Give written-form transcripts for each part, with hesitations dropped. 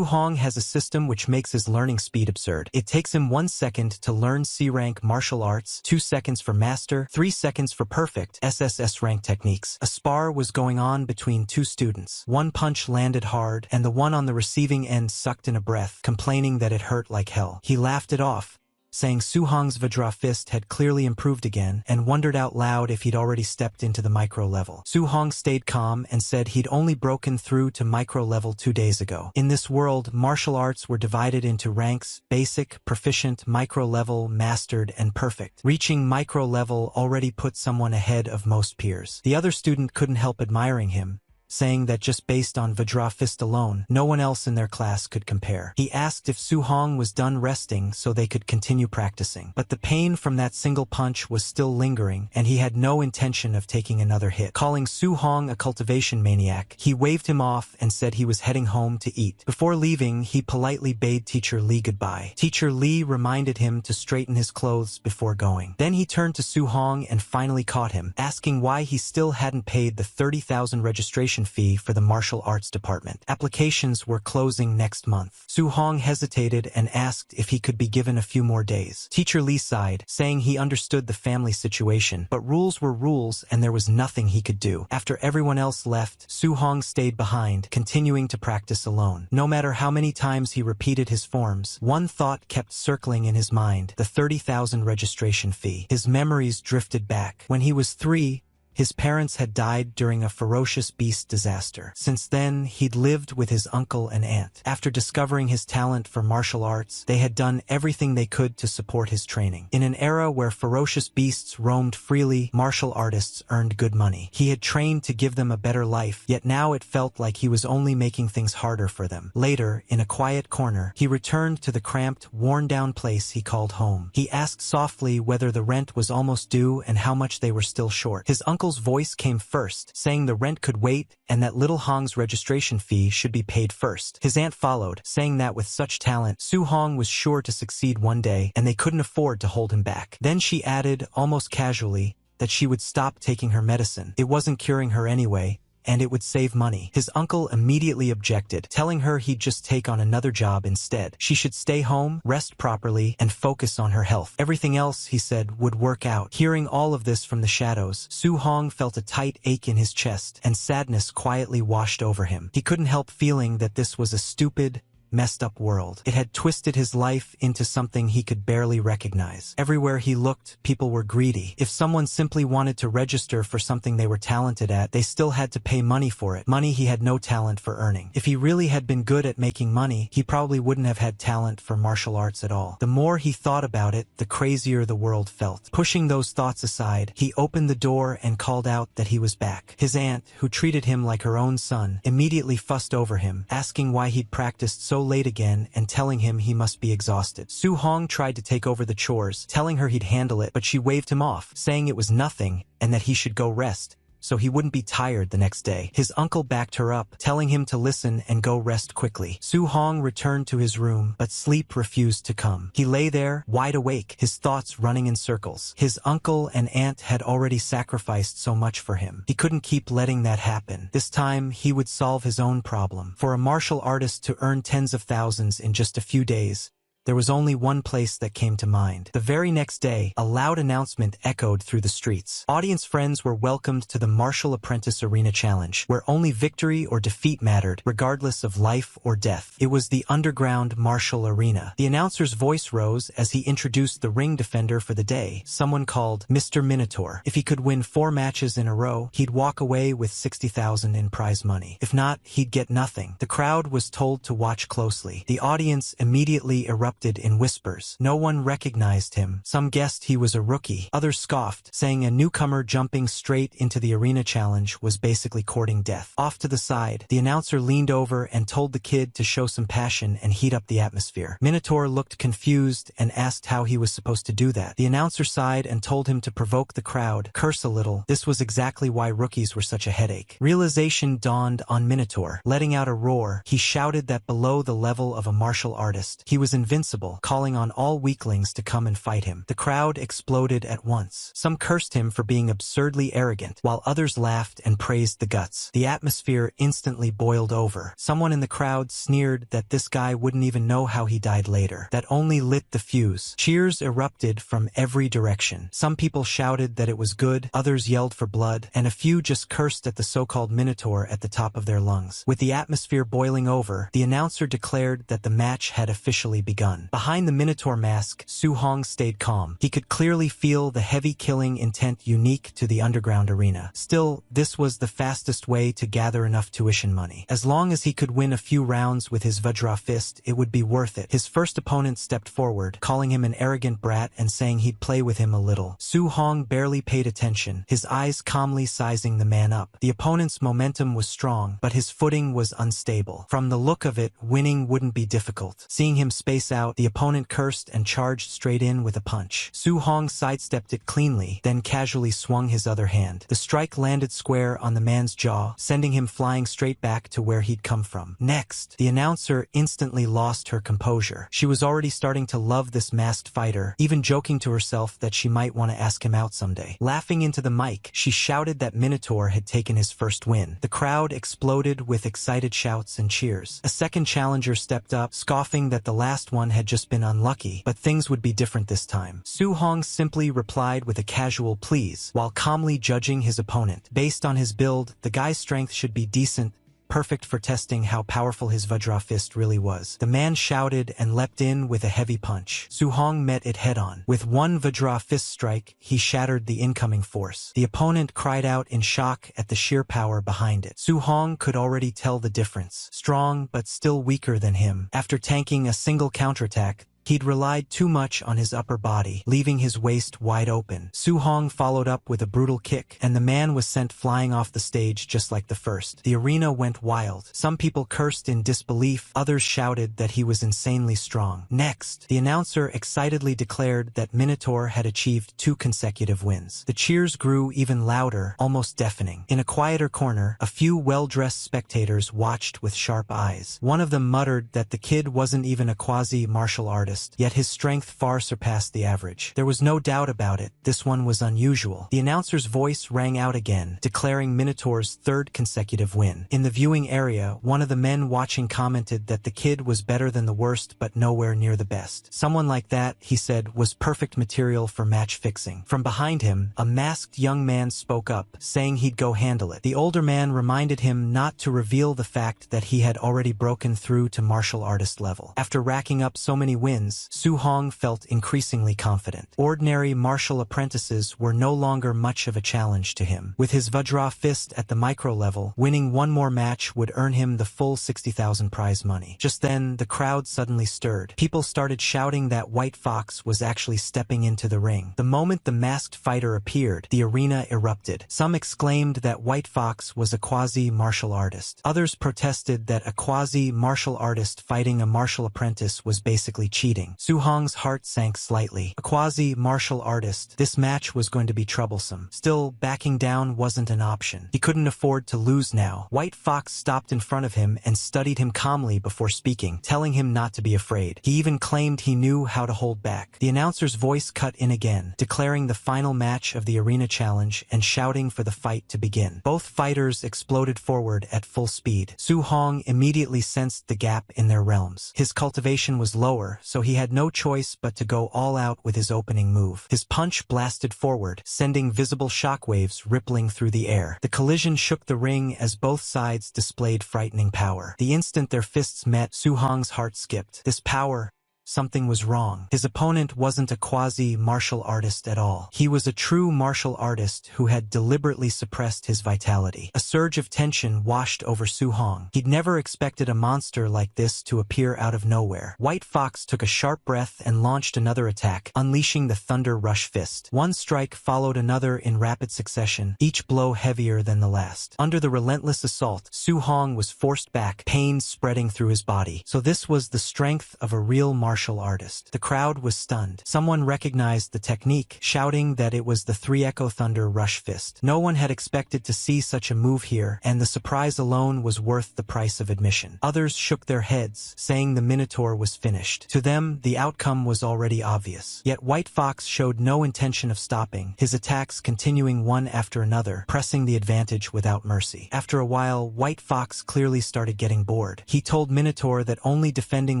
Hong has a system which makes his learning speed absurd. It takes him 1 second to learn C-rank martial arts, 2 seconds for master, 3 seconds for perfect SSS rank techniques. A spar was going on between 2 students. One punch landed hard, and the one on the receiving end sucked in a breath, complaining that it hurt like hell. He laughed it off, saying Hong's Vajra fist had clearly improved again, and wondered out loud if he'd already stepped into the micro level. Hong stayed calm and said he'd only broken through to micro level 2 days ago. In this world, martial arts were divided into ranks: basic, proficient, micro level, mastered, and perfect. Reaching micro level already put someone ahead of most peers. The other student couldn't help admiring him, saying that just based on Vajra fist alone, no one else in their class could compare. He asked if Hong was done resting so they could continue practicing. But the pain from that single punch was still lingering, and he had no intention of taking another hit. Calling Hong a cultivation maniac, he waved him off and said he was heading home to eat. Before leaving, he politely bade Teacher Lee goodbye. Teacher Lee reminded him to straighten his clothes before going. Then he turned to Hong and finally caught him, asking why he still hadn't paid the 30,000 registration fee for the martial arts department. Applications were closing next month. Hong hesitated and asked if he could be given a few more days. Teacher Lee sighed, saying he understood the family situation, but rules were rules and there was nothing he could do. After everyone else left, Hong stayed behind, continuing to practice alone. No matter how many times he repeated his forms, one thought kept circling in his mind: the 30,000 registration fee. His memories drifted back. When he was 3, his parents had died during a ferocious beast disaster. Since then, he'd lived with his uncle and aunt. After discovering his talent for martial arts, they had done everything they could to support his training. In an era where ferocious beasts roamed freely, martial artists earned good money. He had trained to give them a better life, yet now it felt like he was only making things harder for them. Later, in a quiet corner, he returned to the cramped, worn-down place he called home. He asked softly whether the rent was almost due and how much they were still short. His uncle's voice came first, saying the rent could wait and that little Hong's registration fee should be paid first. His aunt followed, saying that with such talent, Hong was sure to succeed one day and they couldn't afford to hold him back. Then she added, almost casually, that she would stop taking her medicine. It wasn't curing her anyway, and it would save money. His uncle immediately objected, telling her he'd just take on another job instead. She should stay home, rest properly, and focus on her health. Everything else, he said, would work out. Hearing all of this from the shadows, Hong felt a tight ache in his chest, and sadness quietly washed over him. He couldn't help feeling that this was a stupid, messed up world. It had twisted his life into something he could barely recognize. Everywhere he looked, people were greedy. If someone simply wanted to register for something they were talented at, they still had to pay money for it, money he had no talent for earning. If he really had been good at making money, he probably wouldn't have had talent for martial arts at all. The more he thought about it, the crazier the world felt. Pushing those thoughts aside, he opened the door and called out that he was back. His aunt, who treated him like her own son, immediately fussed over him, asking why he'd practiced so late again and telling him he must be exhausted. Hong tried to take over the chores, telling her he'd handle it, but she waved him off, saying it was nothing and that he should go rest, so he wouldn't be tired the next day. His uncle backed her up, telling him to listen and go rest quickly. Hong returned to his room, but sleep refused to come. He lay there, wide awake, his thoughts running in circles. His uncle and aunt had already sacrificed so much for him. He couldn't keep letting that happen. This time, he would solve his own problem. For a martial artist to earn tens of thousands in just a few days, there was only one place that came to mind. The very next day, a loud announcement echoed through the streets. Audience friends were welcomed to the Martial Apprentice Arena Challenge, where only victory or defeat mattered, regardless of life or death. It was the underground martial arena. The announcer's voice rose as he introduced the ring defender for the day, someone called Mr. Minotaur. If he could win 4 matches in a row, he'd walk away with 60,000 in prize money. If not, he'd get nothing. The crowd was told to watch closely. The audience immediately erupted in whispers. No one recognized him. Some guessed he was a rookie. Others scoffed, saying a newcomer jumping straight into the arena challenge was basically courting death. Off to the side, the announcer leaned over and told the kid to show some passion and heat up the atmosphere. Minotaur looked confused and asked how he was supposed to do that. The announcer sighed and told him to provoke the crowd, curse a little. This was exactly why rookies were such a headache. Realization dawned on Minotaur. Letting out a roar, he shouted that below the level of a martial artist, he was invincible invincible, calling on all weaklings to come and fight him. The crowd exploded at once. Some cursed him for being absurdly arrogant, while others laughed and praised the guts. The atmosphere instantly boiled over. Someone in the crowd sneered that this guy wouldn't even know how he died later. That only lit the fuse. Cheers erupted from every direction. Some people shouted that it was good, others yelled for blood, and a few just cursed at the so-called Minotaur at the top of their lungs. With the atmosphere boiling over, the announcer declared that the match had officially begun. Behind the Minotaur mask, Su Hong stayed calm. He could clearly feel the heavy killing intent unique to the underground arena. Still, this was the fastest way to gather enough tuition money. As long as he could win a few rounds with his Vajra fist, it would be worth it. His first opponent stepped forward, calling him an arrogant brat and saying he'd play with him a little. Su Hong barely paid attention, his eyes calmly sizing the man up. The opponent's momentum was strong, but his footing was unstable. From the look of it, winning wouldn't be difficult. Seeing him space out, the opponent cursed and charged straight in with a punch. Su Hong sidestepped it cleanly, then casually swung his other hand. The strike landed square on the man's jaw, sending him flying straight back to where he'd come from. Next, the announcer instantly lost her composure. She was already starting to love this masked fighter, even joking to herself that she might want to ask him out someday. Laughing into the mic, she shouted that Minotaur had taken his first win. The crowd exploded with excited shouts and cheers. A second challenger stepped up, scoffing that the last one had just been unlucky, but things would be different this time. Su Hong simply replied with a casual please, while calmly judging his opponent. Based on his build, the guy's strength should be decent, perfect for testing how powerful his Vajra fist really was. The man shouted and leapt in with a heavy punch. Su Hong met it head-on. With one Vajra fist strike, he shattered the incoming force. The opponent cried out in shock at the sheer power behind it. Su Hong could already tell the difference. Strong, but still weaker than him. After tanking a single counterattack, he'd relied too much on his upper body, leaving his waist wide open. Su Hong followed up with a brutal kick, and the man was sent flying off the stage just like the first. The arena went wild. Some people cursed in disbelief, others shouted that he was insanely strong. Next, the announcer excitedly declared that Minotaur had achieved 2 consecutive wins. The cheers grew even louder, almost deafening. In a quieter corner, a few well-dressed spectators watched with sharp eyes. One of them muttered that the kid wasn't even a quasi-martial artist, yet his strength far surpassed the average. There was no doubt about it, this one was unusual. The announcer's voice rang out again, declaring Minotaur's 3rd consecutive win. In the viewing area, one of the men watching commented that the kid was better than the worst but nowhere near the best. Someone like that, he said, was perfect material for match fixing. From behind him, a masked young man spoke up, saying he'd go handle it. The older man reminded him not to reveal the fact that he had already broken through to martial artist level. After racking up so many wins, Su Hong felt increasingly confident. Ordinary martial apprentices were no longer much of a challenge to him. With his Vajra fist at the micro level, winning one more match would earn him the full 60,000 prize money. Just then, the crowd suddenly stirred. People started shouting that White Fox was actually stepping into the ring. The moment the masked fighter appeared, the arena erupted. Some exclaimed that White Fox was a quasi-martial artist. Others protested that a quasi-martial artist fighting a martial apprentice was basically cheating. Su Hong's heart sank slightly. A quasi-martial artist, this match was going to be troublesome. Still, backing down wasn't an option. He couldn't afford to lose now. White Fox stopped in front of him and studied him calmly before speaking, telling him not to be afraid. He even claimed he knew how to hold back. The announcer's voice cut in again, declaring the final match of the arena challenge and shouting for the fight to begin. Both fighters exploded forward at full speed. Su Hong immediately sensed the gap in their realms. His cultivation was lower, so he had no choice but to go all out with his opening move. His punch blasted forward, sending visible shockwaves rippling through the air. The collision shook the ring as both sides displayed frightening power. The instant their fists met, Su Hong's heart skipped. This power, something was wrong. His opponent wasn't a quasi-martial artist at all. He was a true martial artist who had deliberately suppressed his vitality. A surge of tension washed over Su Hong. He'd never expected a monster like this to appear out of nowhere. White Fox took a sharp breath and launched another attack, unleashing the Thunder Rush Fist. One strike followed another in rapid succession, each blow heavier than the last. Under the relentless assault, Su Hong was forced back, pain spreading through his body. So this was the strength of a real martial martial artist. The crowd was stunned. Someone recognized the technique, shouting that it was the 3 Echo Thunder Rush Fist. No one had expected to see such a move here, and the surprise alone was worth the price of admission. Others shook their heads, saying the Minotaur was finished. To them, the outcome was already obvious. Yet White Fox showed no intention of stopping, his attacks continuing one after another, pressing the advantage without mercy. After a while, White Fox clearly started getting bored. He told Minotaur that only defending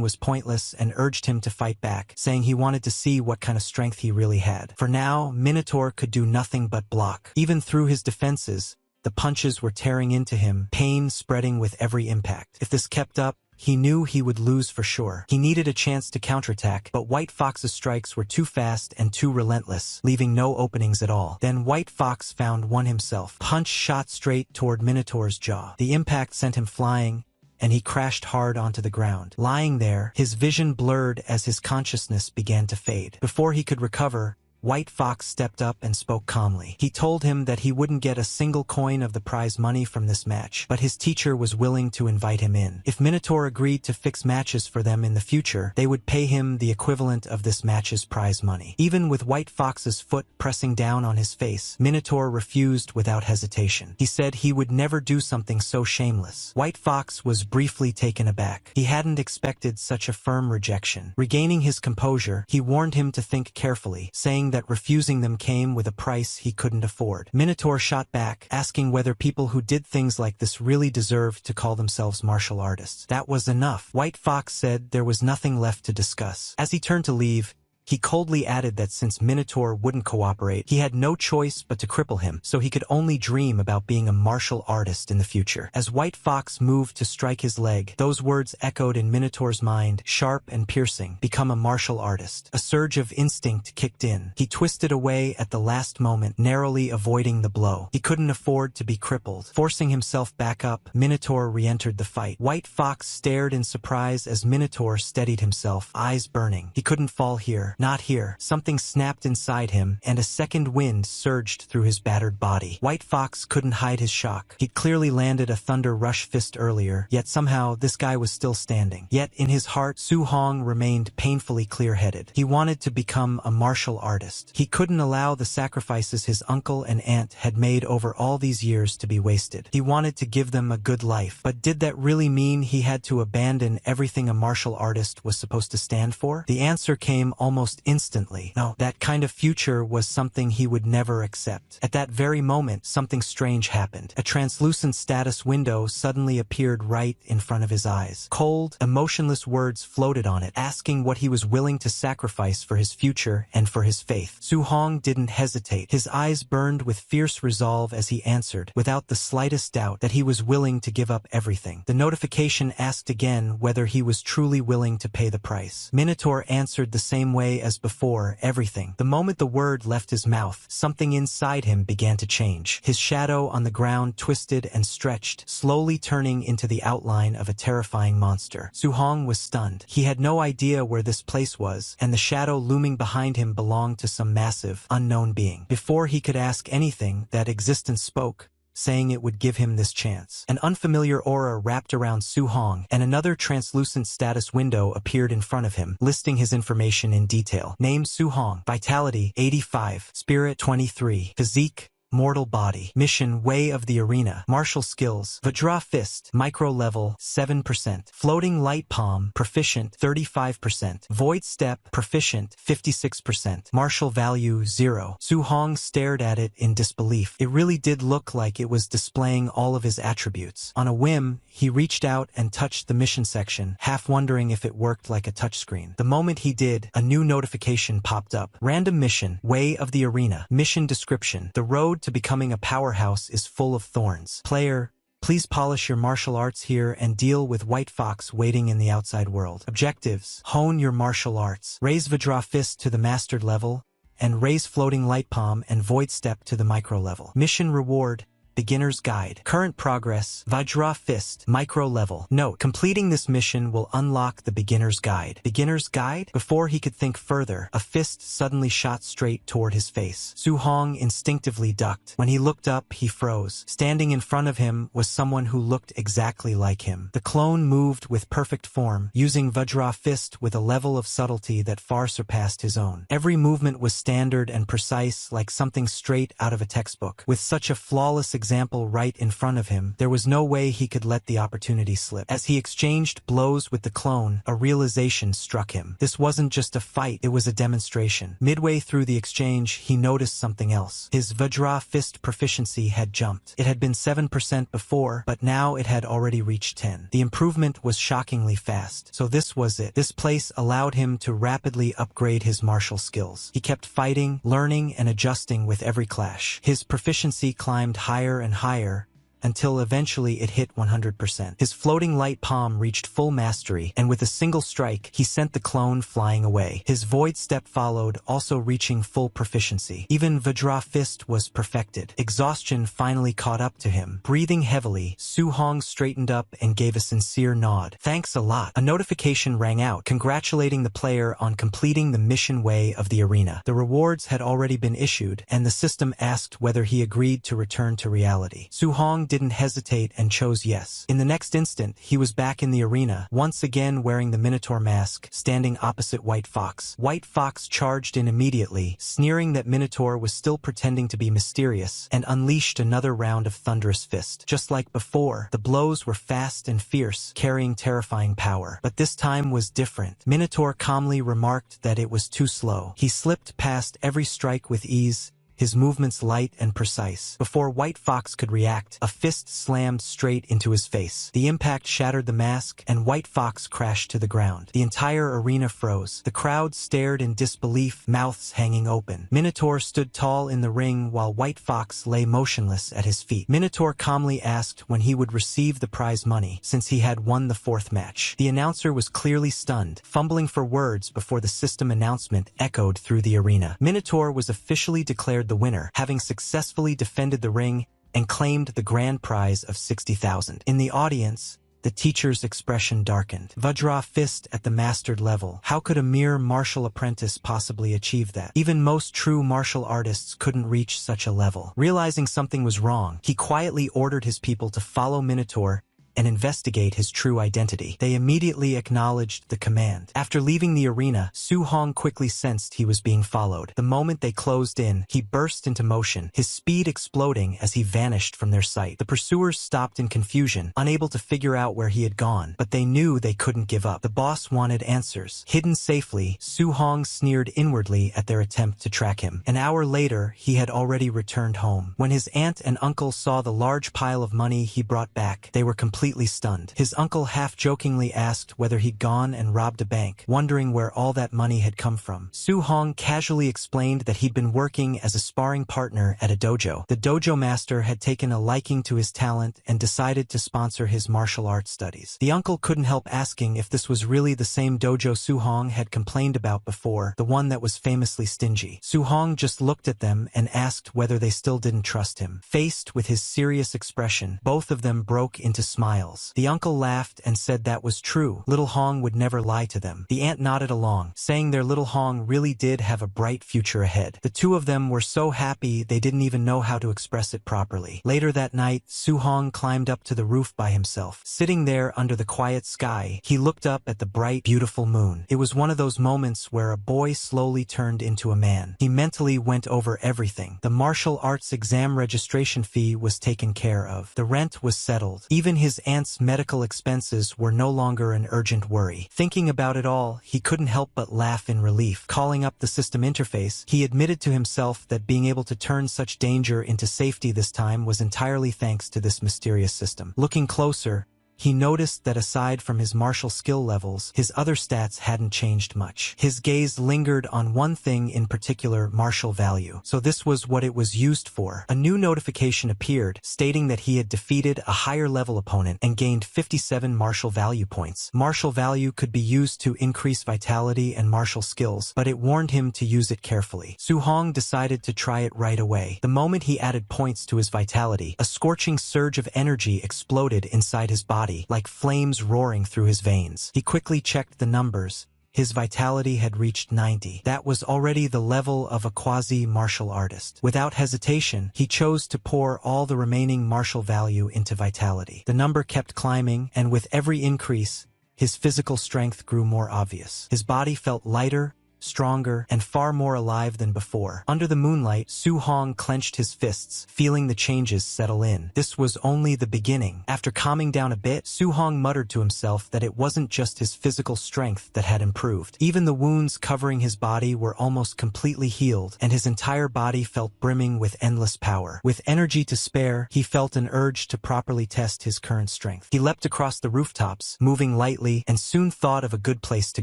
was pointless and urged him to fight back, saying he wanted to see what kind of strength he really had. For now, Minotaur could do nothing but block. Even through his defenses, the punches were tearing into him, pain spreading with every impact. If this kept up, he knew he would lose for sure. He needed a chance to counterattack, but White Fox's strikes were too fast and too relentless, leaving no openings at all. Then White Fox found one himself. Punch shot straight toward Minotaur's jaw. The impact sent him flying, and he crashed hard onto the ground. Lying there, his vision blurred as his consciousness began to fade. Before he could recover, White Fox stepped up and spoke calmly. He told him that he wouldn't get a single coin of the prize money from this match, but his teacher was willing to invite him in. If Minotaur agreed to fix matches for them in the future, they would pay him the equivalent of this match's prize money. Even with White Fox's foot pressing down on his face, Minotaur refused without hesitation. He said he would never do something so shameless. White Fox was briefly taken aback. He hadn't expected such a firm rejection. Regaining his composure, he warned him to think carefully, saying that refusing them came with a price he couldn't afford. Minotaur shot back, asking whether people who did things like this really deserved to call themselves martial artists. That was enough. White Fox said there was nothing left to discuss. As he turned to leave, he coldly added that since Minotaur wouldn't cooperate, he had no choice but to cripple him, so he could only dream about being a martial artist in the future. As White Fox moved to strike his leg, those words echoed in Minotaur's mind, sharp and piercing: become a martial artist. A surge of instinct kicked in. He twisted away at the last moment, narrowly avoiding the blow. He couldn't afford to be crippled. Forcing himself back up, Minotaur re-entered the fight. White Fox stared in surprise as Minotaur steadied himself, eyes burning. He couldn't fall here. Not here. Something snapped inside him, and a second wind surged through his battered body. White Fox couldn't hide his shock. He'd clearly landed a Thunder Rush Fist earlier, yet somehow this guy was still standing. Yet in his heart, Su Hong remained painfully clear-headed. He wanted to become a martial artist. He couldn't allow the sacrifices his uncle and aunt had made over all these years to be wasted. He wanted to give them a good life. But did that really mean he had to abandon everything a martial artist was supposed to stand for? The answer came almost instantly. No, that kind of future was something he would never accept. At that very moment, something strange happened. A translucent status window suddenly appeared right in front of his eyes. Cold, emotionless words floated on it, asking what he was willing to sacrifice for his future and for his faith. Su Hong didn't hesitate. His eyes burned with fierce resolve as he answered, without the slightest doubt, that he was willing to give up everything. The notification asked again whether he was truly willing to pay the price. Minotaur answered the same way as before, everything. The moment the word left his mouth, something inside him began to change. His shadow on the ground twisted and stretched, slowly turning into the outline of a terrifying monster. Su Hong was stunned. He had no idea where this place was, and the shadow looming behind him belonged to some massive, unknown being. Before he could ask anything, that existence spoke, saying it would give him this chance. An unfamiliar aura wrapped around Su Hong, and another translucent status window appeared in front of him, listing his information in detail. Name: Su Hong. Vitality: 85. Spirit: 23. Physique: mortal body. Mission: Way of the Arena. Martial skills: Vajra Fist, micro level 7%. Floating Light Palm, proficient 35%. Void Step, proficient 56%. Martial value 0. Su Hong stared at it in disbelief. It really did look like it was displaying all of his attributes. On a whim, he reached out and touched the mission section, half wondering if it worked like a touchscreen. The moment he did, a new notification popped up. Random mission: Way of the Arena. Mission description: the road to becoming a powerhouse is full of thorns. Player, please polish your martial arts here and deal with White Fox waiting in the outside world. Objectives: hone your martial arts, raise Vajra Fist to the mastered level, and raise Floating Light Palm and Void Step to the micro level. Mission reward: Beginner's Guide. Current progress, Vajra Fist, micro level. Note, completing this mission will unlock the Beginner's Guide. Beginner's Guide? Before he could think further, a fist suddenly shot straight toward his face. Su Hong instinctively ducked. When he looked up, he froze. Standing in front of him was someone who looked exactly like him. The clone moved with perfect form, using Vajra Fist with a level of subtlety that far surpassed his own. Every movement was standard and precise, like something straight out of a textbook. With such a flawless example right in front of him, there was no way he could let the opportunity slip. As he exchanged blows with the clone, a realization struck him. This wasn't just a fight, it was a demonstration. Midway through the exchange, he noticed something else. His Vajra Fist proficiency had jumped. It had been 7% before, but now it had already reached 10. The improvement was shockingly fast. So this was it. This place allowed him to rapidly upgrade his martial skills. He kept fighting, learning, and adjusting with every clash. His proficiency climbed higher and higher, until eventually it hit 100%. His floating light palm reached full mastery, and with a single strike, he sent the clone flying away. His void step followed, also reaching full proficiency. Even Vajra Fist was perfected. Exhaustion finally caught up to him. Breathing heavily, Su Hong straightened up and gave a sincere nod. Thanks a lot. A notification rang out, congratulating the player on completing the mission way of the arena. The rewards had already been issued, and the system asked whether he agreed to return to reality. Su Hong didn't hesitate and chose yes. In the next instant, he was back in the arena, once again wearing the Minotaur mask, standing opposite White Fox. White Fox charged in immediately, sneering that Minotaur was still pretending to be mysterious, and unleashed another round of thunderous fist. Just like before, the blows were fast and fierce, carrying terrifying power. But this time was different. Minotaur calmly remarked that it was too slow. He slipped past every strike with ease, his movements light and precise. Before White Fox could react, a fist slammed straight into his face. The impact shattered the mask, and White Fox crashed to the ground. The entire arena froze. The crowd stared in disbelief, mouths hanging open. Minotaur stood tall in the ring while White Fox lay motionless at his feet. Minotaur calmly asked when he would receive the prize money, since he had won the fourth match. The announcer was clearly stunned, fumbling for words before the system announcement echoed through the arena. Minotaur was officially declared the winner, having successfully defended the ring and claimed the grand prize of 60,000. In the audience, the teacher's expression darkened. Vajra Fist at the mastered level. How could a mere martial apprentice possibly achieve that? Even most true martial artists couldn't reach such a level. Realizing something was wrong, he quietly ordered his people to follow Minotaur and investigate his true identity. They immediately acknowledged the command. After leaving the arena, Su Hong quickly sensed he was being followed. The moment they closed in, he burst into motion, his speed exploding as he vanished from their sight. The pursuers stopped in confusion, unable to figure out where he had gone, but they knew they couldn't give up. The boss wanted answers. Hidden safely, Su Hong sneered inwardly at their attempt to track him. An hour later, he had already returned home. When his aunt and uncle saw the large pile of money he brought back, they were completely stunned. His uncle half-jokingly asked whether he'd gone and robbed a bank, wondering where all that money had come from. Su Hong casually explained that he'd been working as a sparring partner at a dojo. The dojo master had taken a liking to his talent and decided to sponsor his martial arts studies. The uncle couldn't help asking if this was really the same dojo Su Hong had complained about before, the one that was famously stingy. Su Hong just looked at them and asked whether they still didn't trust him. Faced with his serious expression, both of them broke into smiles. The uncle laughed and said that was true. Little Hong would never lie to them. The aunt nodded along, saying their little Hong really did have a bright future ahead. The two of them were so happy they didn't even know how to express it properly. Later that night, Su Hong climbed up to the roof by himself. Sitting there under the quiet sky, he looked up at the bright, beautiful moon. It was one of those moments where a boy slowly turned into a man. He mentally went over everything. The martial arts exam registration fee was taken care of. The rent was settled. Even his aunt's medical expenses were no longer an urgent worry. Thinking about it all, he couldn't help but laugh in relief. Calling up the system interface, he admitted to himself that being able to turn such danger into safety this time was entirely thanks to this mysterious system. Looking closer, he noticed that aside from his martial skill levels, his other stats hadn't changed much. His gaze lingered on one thing in particular, martial value. So this was what it was used for. A new notification appeared, stating that he had defeated a higher level opponent and gained 57 martial value points. Martial value could be used to increase vitality and martial skills, but it warned him to use it carefully. Su-hong decided to try it right away. The moment he added points to his vitality, a scorching surge of energy exploded inside his body, like flames roaring through his veins. He quickly checked the numbers. His vitality had reached 90. That was already the level of a quasi-martial artist. Without hesitation, he chose to pour all the remaining martial value into vitality. The number kept climbing, and with every increase, his physical strength grew more obvious. His body felt lighter, stronger, and far more alive than before. Under the moonlight, Su-hong clenched his fists, feeling the changes settle in. This was only the beginning. After calming down a bit, Su-hong muttered to himself that it wasn't just his physical strength that had improved. Even the wounds covering his body were almost completely healed, and his entire body felt brimming with endless power. With energy to spare, he felt an urge to properly test his current strength. He leapt across the rooftops, moving lightly, and soon thought of a good place to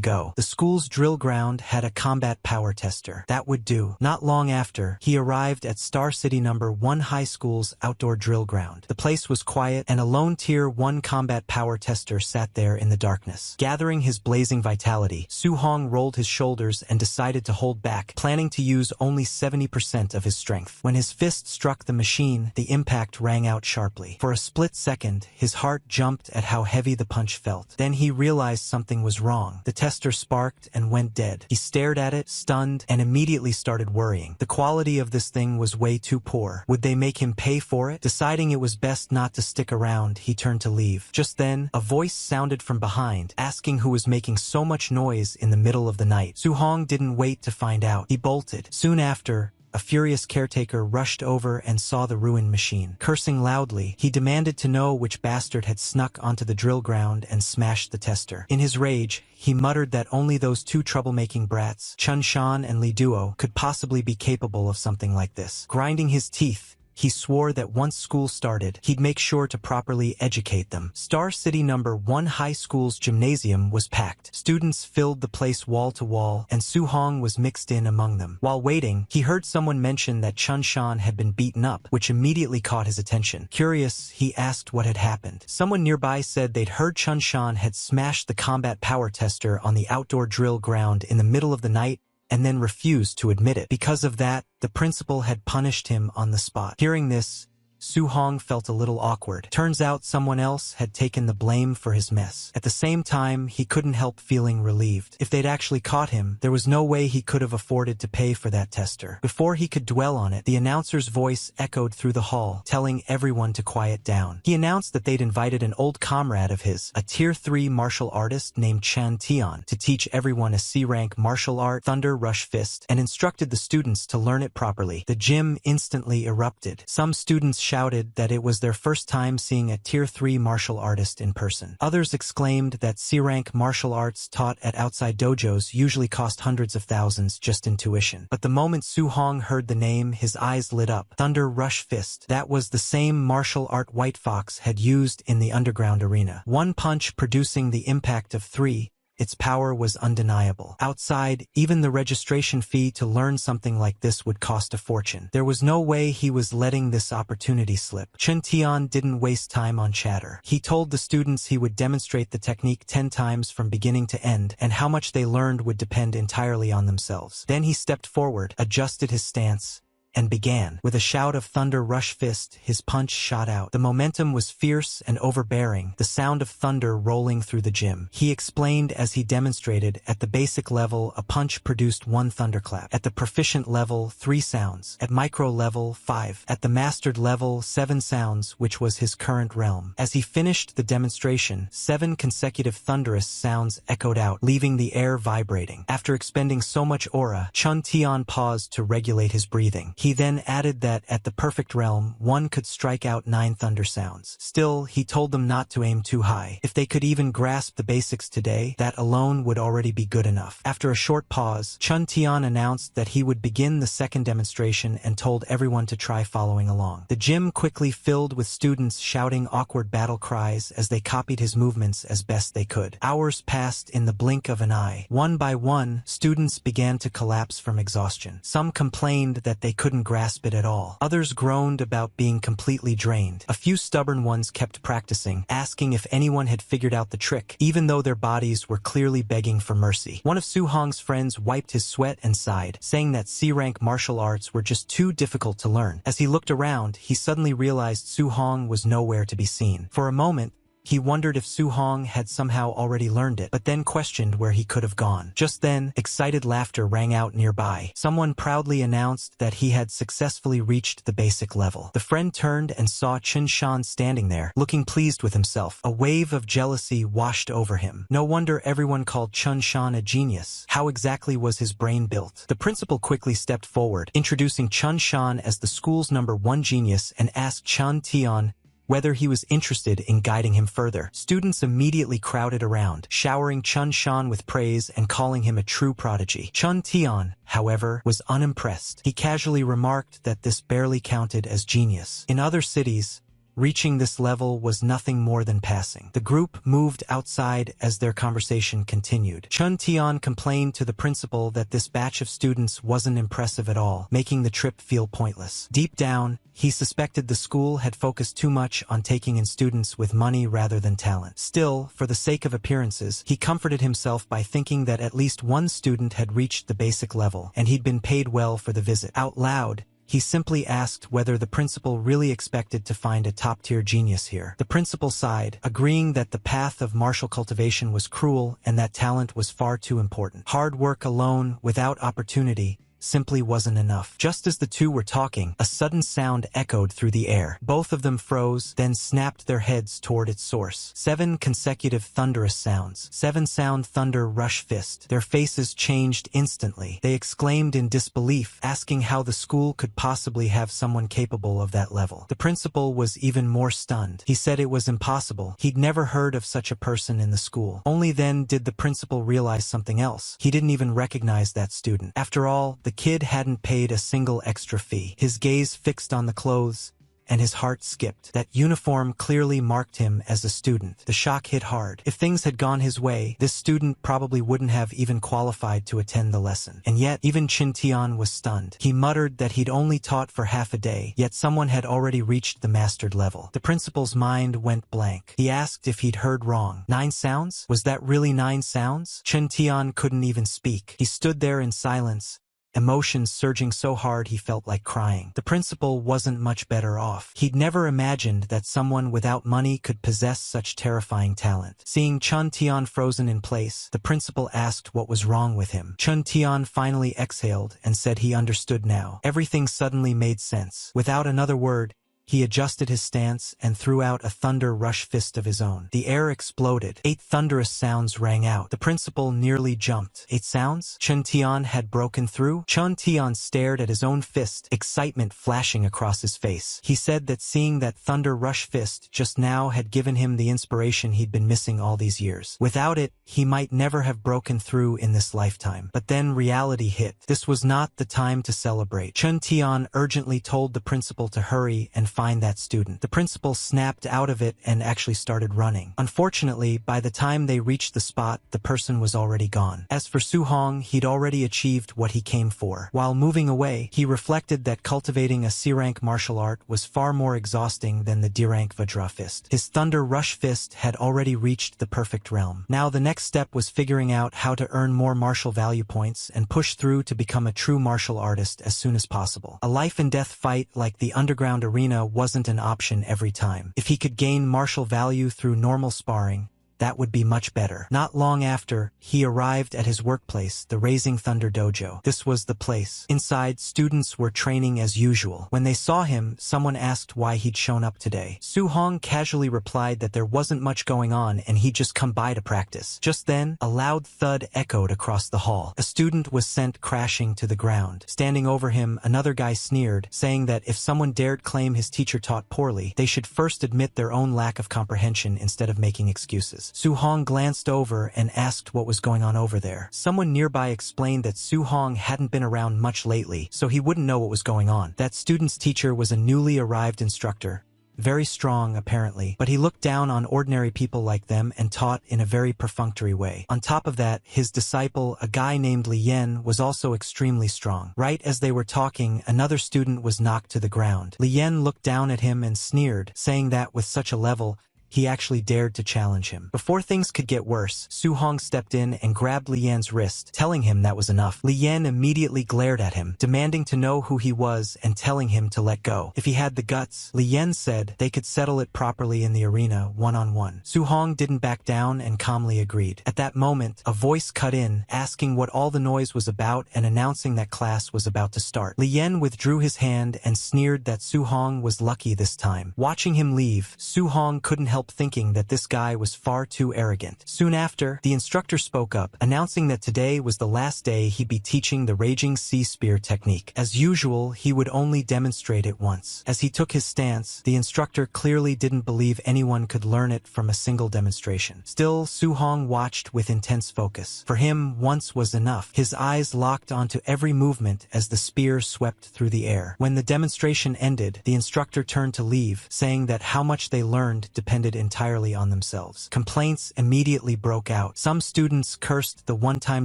go. The school's drill ground had a combat power tester. That would do. Not long after, he arrived at Star City No. 1 High School's outdoor drill ground. The place was quiet, and a lone Tier 1 combat power tester sat there in the darkness. Gathering his blazing vitality, Su-hong rolled his shoulders and decided to hold back, planning to use only 70% of his strength. When his fist struck the machine, the impact rang out sharply. For a split second, his heart jumped at how heavy the punch felt. Then he realized something was wrong. The tester sparked and went dead. He stared at it, stunned, and immediately started worrying. The quality of this thing was way too poor. Would they make him pay for it? Deciding it was best not to stick around, he turned to leave. Just then, a voice sounded from behind, asking who was making so much noise in the middle of the night. Su-hong didn't wait to find out. He bolted. Soon after, a furious caretaker rushed over and saw the ruined machine. Cursing loudly, he demanded to know which bastard had snuck onto the drill ground and smashed the tester. In his rage, he muttered that only those two troublemaking brats, Chun Shan and Li Duo, could possibly be capable of something like this. Grinding his teeth, he swore that once school started, he'd make sure to properly educate them. Star City No. 1 High School's gymnasium was packed. Students filled the place wall to wall, and Su-hong was mixed in among them. While waiting, he heard someone mention that Chun Shan had been beaten up, which immediately caught his attention. Curious, he asked what had happened. Someone nearby said they'd heard Chun Shan had smashed the combat power tester on the outdoor drill ground in the middle of the night, and then refused to admit it. Because of that, the principal had punished him on the spot. Hearing this, Su-hong felt a little awkward. Turns out someone else had taken the blame for his mess. At the same time, he couldn't help feeling relieved. If they'd actually caught him, there was no way he could have afforded to pay for that tester. Before he could dwell on it, the announcer's voice echoed through the hall, telling everyone to quiet down. He announced that they'd invited an old comrade of his, a Tier 3 martial artist named Chan Tian, to teach everyone a C-rank martial art, Thunder Rush Fist, and instructed the students to learn it properly. The gym instantly erupted. Some students shouted that it was their first time seeing a Tier 3 martial artist in person. Others exclaimed that C-rank martial arts taught at outside dojos usually cost hundreds of thousands just in tuition. But the moment Su-hong heard the name, his eyes lit up. Thunder Rush Fist. That was the same martial art White Fox had used in the underground arena. One punch producing the impact of 3. Its power was undeniable. Outside, even the registration fee to learn something like this would cost a fortune. There was no way he was letting this opportunity slip. Chen Tian didn't waste time on chatter. He told the students he would demonstrate the technique 10 times from beginning to end, and how much they learned would depend entirely on themselves. Then he stepped forward, adjusted his stance, and began. With a shout of Thunder Rush Fist, his punch shot out. The momentum was fierce and overbearing, the sound of thunder rolling through the gym. He explained as he demonstrated, at the basic level, a punch produced 1 thunderclap. At the proficient level, 3 sounds. At micro level, 5. At the mastered level, 7 sounds, which was his current realm. As he finished the demonstration, 7 consecutive thunderous sounds echoed out, leaving the air vibrating. After expending so much aura, Chun Tian paused to regulate his breathing. He then added that at the perfect realm, one could strike out 9 thunder sounds. Still, he told them not to aim too high. If they could even grasp the basics today, that alone would already be good enough. After a short pause, Chun Tian announced that he would begin the second demonstration and told everyone to try following along. The gym quickly filled with students shouting awkward battle cries as they copied his movements as best they could. Hours passed in the blink of an eye. One by one, students began to collapse from exhaustion. Some complained that they couldn't grasp it at all. Others groaned about being completely drained. A few stubborn ones kept practicing, asking if anyone had figured out the trick, even though their bodies were clearly begging for mercy. One of Su Hong's friends wiped his sweat and sighed, saying that C-rank martial arts were just too difficult to learn. As he looked around, he suddenly realized Su Hong was nowhere to be seen. For a moment, he wondered if Su Hong had somehow already learned it, but then questioned where he could have gone. Just then, excited laughter rang out nearby. Someone proudly announced that he had successfully reached the basic level. The friend turned and saw Chen Shan standing there, looking pleased with himself. A wave of jealousy washed over him. No wonder everyone called Chen Shan a genius. How exactly was his brain built? The principal quickly stepped forward, introducing Chen Shan as the school's #1 genius, and asked Chun Tian whether he was interested in guiding him further. Students immediately crowded around, showering Chun Shan with praise and calling him a true prodigy. Chun Tian, however, was unimpressed. He casually remarked that this barely counted as genius. In other cities, reaching this level was nothing more than passing. The group moved outside as their conversation continued. Chun Tian complained to the principal that this batch of students wasn't impressive at all, making the trip feel pointless. Deep down, he suspected the school had focused too much on taking in students with money rather than talent. Still, for the sake of appearances, he comforted himself by thinking that at least one student had reached the basic level, and he'd been paid well for the visit. Out loud, he simply asked whether the principal really expected to find a top-tier genius here. The principal sighed, agreeing that the path of martial cultivation was cruel and that talent was far too important. Hard work alone, without opportunity, simply wasn't enough. Just as the two were talking, a sudden sound echoed through the air. Both of them froze, then snapped their heads toward its source. 7 consecutive thunderous sounds. 7-sound thunder rush fist. Their faces changed instantly. They exclaimed in disbelief, asking how the school could possibly have someone capable of that level. The principal was even more stunned. He said it was impossible. He'd never heard of such a person in the school. Only then did the principal realize something else. He didn't even recognize that student. After all, the kid hadn't paid a single extra fee. His gaze fixed on the clothes, and his heart skipped. That uniform clearly marked him as a student. The shock hit hard. If things had gone his way, this student probably wouldn't have even qualified to attend the lesson. And yet, even Chin Tian was stunned. He muttered that he'd only taught for half a day, yet someone had already reached the mastered level. The principal's mind went blank. He asked if he'd heard wrong. 9 sounds? Was that really 9 sounds? Chin Tian couldn't even speak. He stood there in silence, emotions surging so hard he felt like crying. The principal wasn't much better off. He'd never imagined that someone without money could possess such terrifying talent. Seeing Chun Tian frozen in place, the principal asked what was wrong with him. Chun Tian finally exhaled and said he understood now. Everything suddenly made sense. Without another word, he adjusted his stance and threw out a thunder rush fist of his own. The air exploded. 8 thunderous sounds rang out. The principal nearly jumped. 8 sounds? Chun Tian had broken through? Chun Tian stared at his own fist, excitement flashing across his face. He said that seeing that thunder rush fist just now had given him the inspiration he'd been missing all these years. Without it, he might never have broken through in this lifetime. But then reality hit. This was not the time to celebrate. Chun Tian urgently told the principal to hurry and find that student. The principal snapped out of it and actually started running. Unfortunately, by the time they reached the spot, the person was already gone. As for Su Hong, he'd already achieved what he came for. While moving away, he reflected that cultivating a C-rank martial art was far more exhausting than the D-rank Vajra fist. His Thunder Rush fist had already reached the perfect realm. Now the next step was figuring out how to earn more martial value points and push through to become a true martial artist as soon as possible. A life and death fight like the underground arena wasn't an option every time. If he could gain martial value through normal sparring, that would be much better. Not long after, he arrived at his workplace, the Raising Thunder Dojo. This was the place. Inside, students were training as usual. When they saw him, someone asked why he'd shown up today. Su-hong casually replied that there wasn't much going on and he'd just come by to practice. Just then, a loud thud echoed across the hall. A student was sent crashing to the ground. Standing over him, another guy sneered, saying that if someone dared claim his teacher taught poorly, they should first admit their own lack of comprehension instead of making excuses. Su-hong glanced over and asked what was going on over there. Someone nearby explained that Su-hong hadn't been around much lately, so he wouldn't know what was going on. That student's teacher was a newly arrived instructor. Very strong, apparently, but he looked down on ordinary people like them and taught in a very perfunctory way. On top of that, his disciple, a guy named Li Yan, was also extremely strong. Right as they were talking, another student was knocked to the ground. Li Yan looked down at him and sneered, saying that with such a level, he actually dared to challenge him. Before things could get worse, Su-hong stepped in and grabbed Li Yan's wrist, telling him that was enough. Li Yan immediately glared at him, demanding to know who he was and telling him to let go. If he had the guts, Li Yan said they could settle it properly in the arena, one-on-one. Su-hong didn't back down and calmly agreed. At that moment, a voice cut in, asking what all the noise was about and announcing that class was about to start. Li Yan withdrew his hand and sneered that Su-hong was lucky this time. Watching him leave, Su-hong couldn't help thinking that this guy was far too arrogant. Soon after, the instructor spoke up, announcing that today was the last day he'd be teaching the Raging Sea Spear technique. As usual, he would only demonstrate it once. As he took his stance, the instructor clearly didn't believe anyone could learn it from a single demonstration. Still, Su-hong watched with intense focus. For him, once was enough. His eyes locked onto every movement as the spear swept through the air. When the demonstration ended, the instructor turned to leave, saying that how much they learned depended entirely on themselves. Complaints immediately broke out. Some students cursed the one-time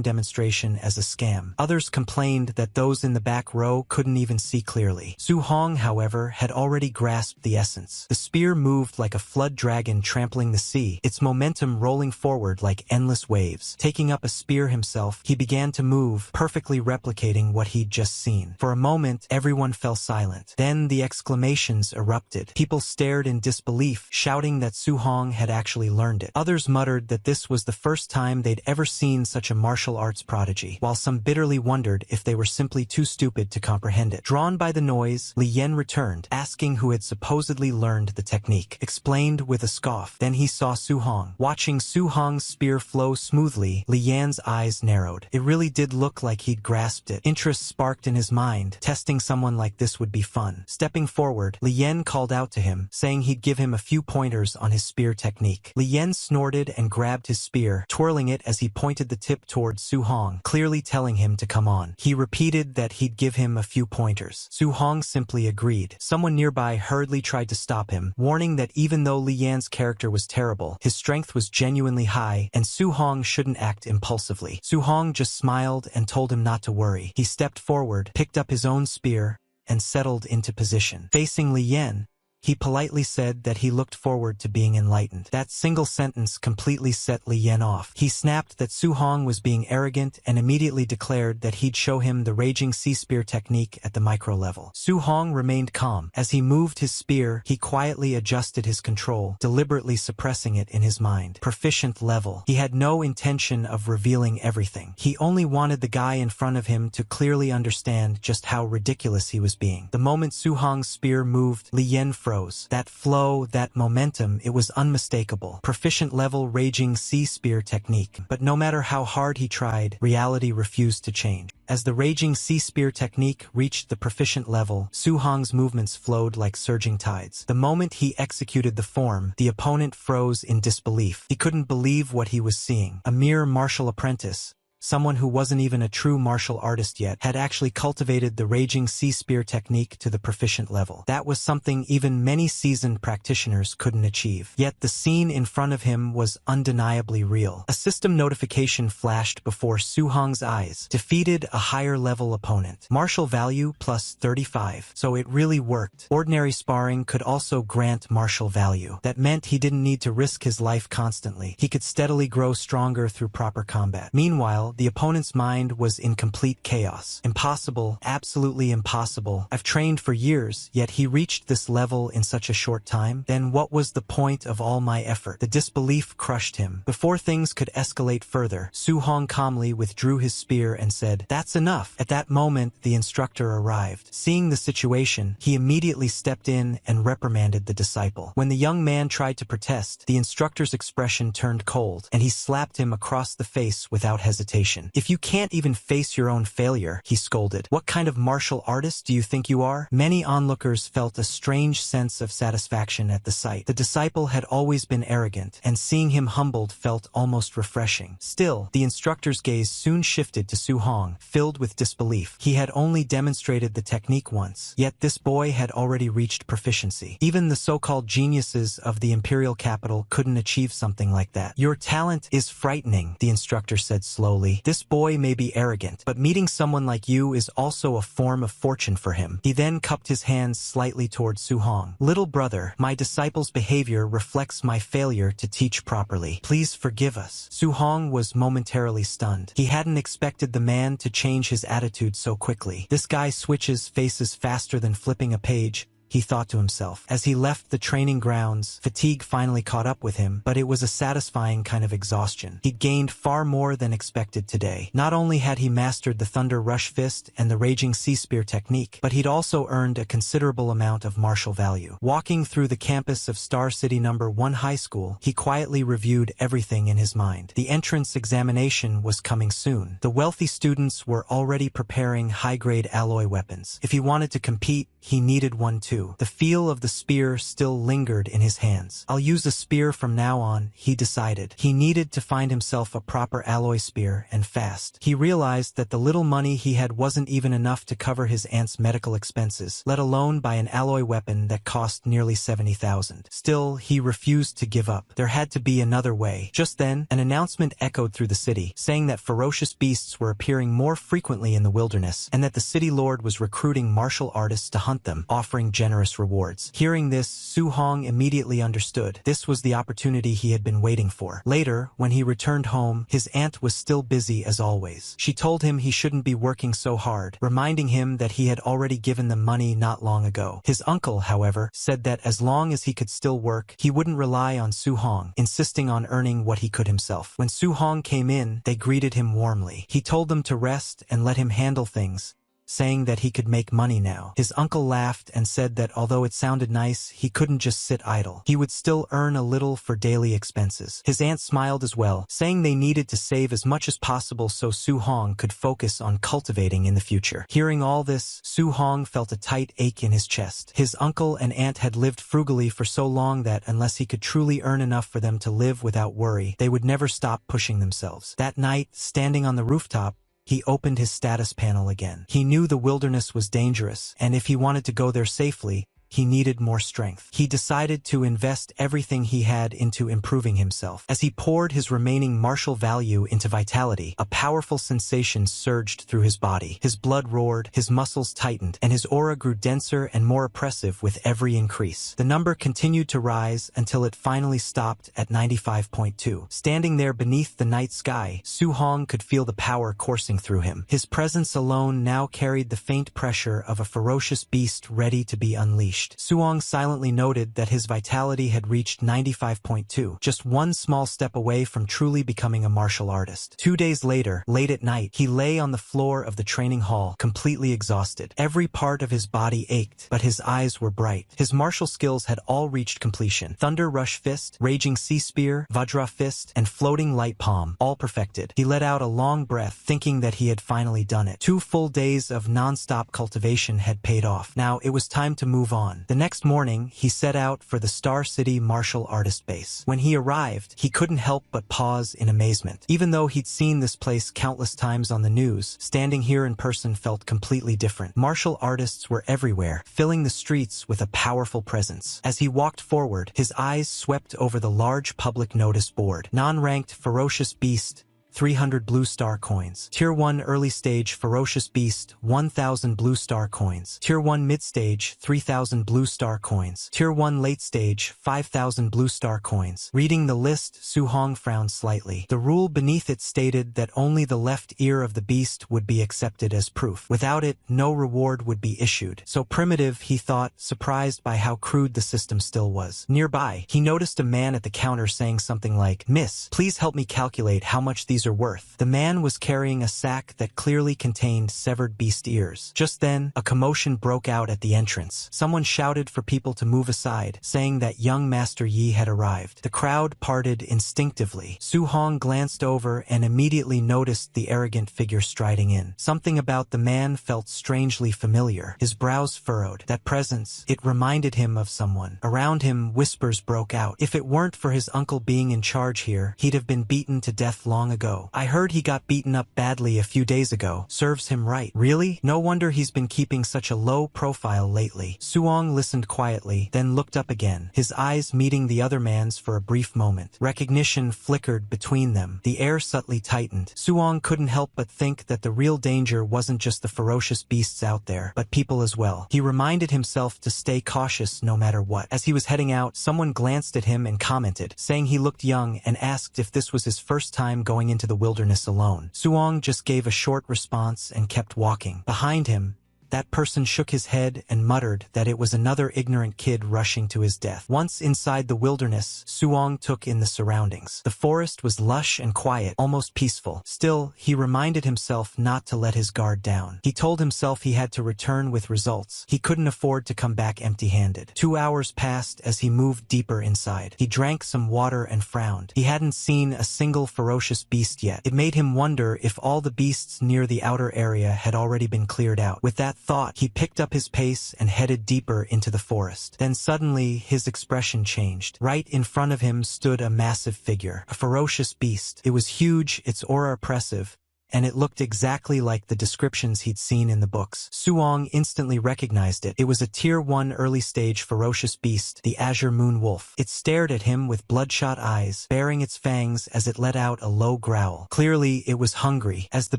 demonstration as a scam. Others complained that those in the back row couldn't even see clearly. Su-hong, however, had already grasped the essence. The spear moved like a flood dragon trampling the sea, its momentum rolling forward like endless waves. Taking up a spear himself, he began to move, perfectly replicating what he'd just seen. For a moment, everyone fell silent. Then the exclamations erupted. People stared in disbelief, shouting that Su-hong had actually learned it. Others muttered that this was the first time they'd ever seen such a martial arts prodigy, while some bitterly wondered if they were simply too stupid to comprehend it. Drawn by the noise, Li Yan returned, asking who had supposedly learned the technique. Explained with a scoff. Then he saw Su-hong. Watching Su-hong's spear flow smoothly, Li Yan's eyes narrowed. It really did look like he'd grasped it. Interest sparked in his mind. Testing someone like this would be fun. Stepping forward, Li Yan called out to him, saying he'd give him a few pointers on his spear technique. Li Yan snorted and grabbed his spear, twirling it as he pointed the tip towards Su-hong, clearly telling him to come on. He repeated that he'd give him a few pointers. Su-hong simply agreed. Someone nearby hurriedly tried to stop him, warning that even though Li Yan's character was terrible, his strength was genuinely high, and Su-hong shouldn't act impulsively. Su-hong just smiled and told him not to worry. He stepped forward, picked up his own spear, and settled into position. Facing Li Yan, he politely said that he looked forward to being enlightened. That single sentence completely set Li Yan off. He snapped that Su-hong was being arrogant and immediately declared that he'd show him the Raging Sea Spear technique at the micro level. Su-hong remained calm. As he moved his spear, he quietly adjusted his control, deliberately suppressing it in his mind. Proficient level. He had no intention of revealing everything. He only wanted the guy in front of him to clearly understand just how ridiculous he was being. The moment Su-hong's spear moved, Li Yan froze. That flow, that momentum, it was unmistakable. Proficient level Raging Sea Spear technique. But no matter how hard he tried, reality refused to change. As the Raging Sea Spear technique reached the proficient level, Su-hong's movements flowed like surging tides. The moment he executed the form, the opponent froze in disbelief. He couldn't believe what he was seeing. A mere martial apprentice, someone who wasn't even a true martial artist yet, had actually cultivated the Raging Sea Spear technique to the proficient level. That was something even many seasoned practitioners couldn't achieve. Yet the scene in front of him was undeniably real. A system notification flashed before Su-hong's eyes. Defeated a higher level opponent. Martial value plus 35. So it really worked. Ordinary sparring could also grant martial value. That meant he didn't need to risk his life constantly. He could steadily grow stronger through proper combat. Meanwhile, Meanwhile, the opponent's mind was in complete chaos. Impossible, absolutely impossible. I've trained for years, yet he reached this level in such a short time? Then what was the point of all my effort? The disbelief crushed him. Before things could escalate further, Su Hong calmly withdrew his spear and said, "That's enough." At that moment, the instructor arrived. Seeing the situation, he immediately stepped in and reprimanded the disciple. When the young man tried to protest, the instructor's expression turned cold, and he slapped him across the face without hesitation. "If you can't even face your own failure," he scolded, "what kind of martial artist do you think you are?" Many onlookers felt a strange sense of satisfaction at the sight. The disciple had always been arrogant, and seeing him humbled felt almost refreshing. Still, the instructor's gaze soon shifted to Su Hong, filled with disbelief. He had only demonstrated the technique once, yet this boy had already reached proficiency. Even the so-called geniuses of the imperial capital couldn't achieve something like that. "Your talent is frightening," the instructor said slowly. "This boy may be arrogant, but meeting someone like you is also a form of fortune for him." He then cupped his hands slightly toward Su Hong. "Little brother, my disciple's behavior reflects my failure to teach properly. Please forgive us." Su Hong was momentarily stunned. He hadn't expected the man to change his attitude so quickly. This guy switches faces faster than flipping a page, he thought to himself. As he left the training grounds, fatigue finally caught up with him, but it was a satisfying kind of exhaustion. He'd gained far more than expected today. Not only had he mastered the Thunder Rush Fist and the Raging Sea Spear technique, but he'd also earned a considerable amount of martial value. Walking through the campus of Star City No. 1 High School, he quietly reviewed everything in his mind. The entrance examination was coming soon. The wealthy students were already preparing high-grade alloy weapons. If he wanted to compete, he needed one too. The feel of the spear still lingered in his hands. "I'll use a spear from now on," he decided. He needed to find himself a proper alloy spear, and fast. He realized that the little money he had wasn't even enough to cover his aunt's medical expenses, let alone buy an alloy weapon that cost nearly 70,000. Still, he refused to give up. There had to be another way. Just then, an announcement echoed through the city, saying that ferocious beasts were appearing more frequently in the wilderness, and that the city lord was recruiting martial artists to hunt them, offering generous rewards. Hearing this, Su Hong immediately understood. This was the opportunity he had been waiting for. Later, when he returned home, his aunt was still busy as always. She told him he shouldn't be working so hard, reminding him that he had already given them money not long ago. His uncle, however, said that as long as he could still work, he wouldn't rely on Su Hong, insisting on earning what he could himself. When Su Hong came in, they greeted him warmly. He told them to rest and let him handle things, saying that he could make money now. His uncle laughed and said that although it sounded nice, he couldn't just sit idle. He would still earn a little for daily expenses. His aunt smiled as well, saying they needed to save as much as possible so Su Hong could focus on cultivating in the future. Hearing all this, Su Hong felt a tight ache in his chest. His uncle and aunt had lived frugally for so long that unless he could truly earn enough for them to live without worry, they would never stop pushing themselves. That night, standing on the rooftop, he opened his status panel again. He knew the wilderness was dangerous, and if he wanted to go there safely, he needed more strength. He decided to invest everything he had into improving himself. As he poured his remaining martial value into vitality, a powerful sensation surged through his body. His blood roared, his muscles tightened, and his aura grew denser and more oppressive with every increase. The number continued to rise until it finally stopped at 95.2. Standing there beneath the night sky, Su Hong could feel the power coursing through him. His presence alone now carried the faint pressure of a ferocious beast ready to be unleashed. Su Hong silently noted that his vitality had reached 95.2, just one small step away from truly becoming a martial artist. 2 days later, late at night, he lay on the floor of the training hall, completely exhausted. Every part of his body ached, but his eyes were bright. His martial skills had all reached completion. Thunder Rush Fist, Raging Sea Spear, Vajra Fist, and Floating Light Palm, all perfected. He let out a long breath, thinking that he had finally done it. 2 full days of non-stop cultivation had paid off. Now it was time to move on. The next morning, he set out for the Star City Martial Artist Base. When he arrived, he couldn't help but pause in amazement. Even though he'd seen this place countless times on the news, standing here in person felt completely different. Martial artists were everywhere, filling the streets with a powerful presence. As he walked forward, his eyes swept over the large public notice board. Non-ranked ferocious beast, 300 blue star coins. Tier 1 early stage ferocious beast, 1000 blue star coins. Tier 1 mid stage, 3000 blue star coins. Tier 1 late stage, 5000 blue star coins. Reading the list, Su Hong frowned slightly. The rule beneath it stated that only the left ear of the beast would be accepted as proof. Without it, no reward would be issued. So primitive, he thought, surprised by how crude the system still was. Nearby, he noticed a man at the counter saying something like, "Miss, please help me calculate how much these are worth." The man was carrying a sack that clearly contained severed beast ears. Just then, a commotion broke out at the entrance. Someone shouted for people to move aside, saying that young Master Yi had arrived. The crowd parted instinctively. Su Hong glanced over and immediately noticed the arrogant figure striding in. Something about the man felt strangely familiar. His brows furrowed. That presence, it reminded him of someone. Around him, whispers broke out. If it weren't for his uncle being in charge here, he'd have been beaten to death long ago. I heard he got beaten up badly a few days ago. Serves him right. Really? No wonder he's been keeping such a low profile lately. Suong listened quietly, then looked up again, his eyes meeting the other man's for a brief moment. Recognition flickered between them. The air subtly tightened. Suong couldn't help but think that the real danger wasn't just the ferocious beasts out there, but people as well. He reminded himself to stay cautious no matter what. As he was heading out, someone glanced at him and commented, saying he looked young, and asked if this was his first time going into the wilderness alone. Suong just gave a short response and kept walking. Behind him, that person shook his head and muttered that it was another ignorant kid rushing to his death. Once inside the wilderness, Suong took in the surroundings. The forest was lush and quiet, almost peaceful. Still, he reminded himself not to let his guard down. He told himself he had to return with results. He couldn't afford to come back empty-handed. 2 hours passed as he moved deeper inside. He drank some water and frowned. He hadn't seen a single ferocious beast yet. It made him wonder if all the beasts near the outer area had already been cleared out. With that thought, he picked up his pace and headed deeper into the forest. Then suddenly, his expression changed. Right in front of him stood a massive figure, a ferocious beast. It was huge, its aura oppressive, and it looked exactly like the descriptions he'd seen in the books. Suong instantly recognized it. It was a Tier 1 early-stage ferocious beast, the Azure Moon Wolf. It stared at him with bloodshot eyes, baring its fangs as it let out a low growl. Clearly, it was hungry. As the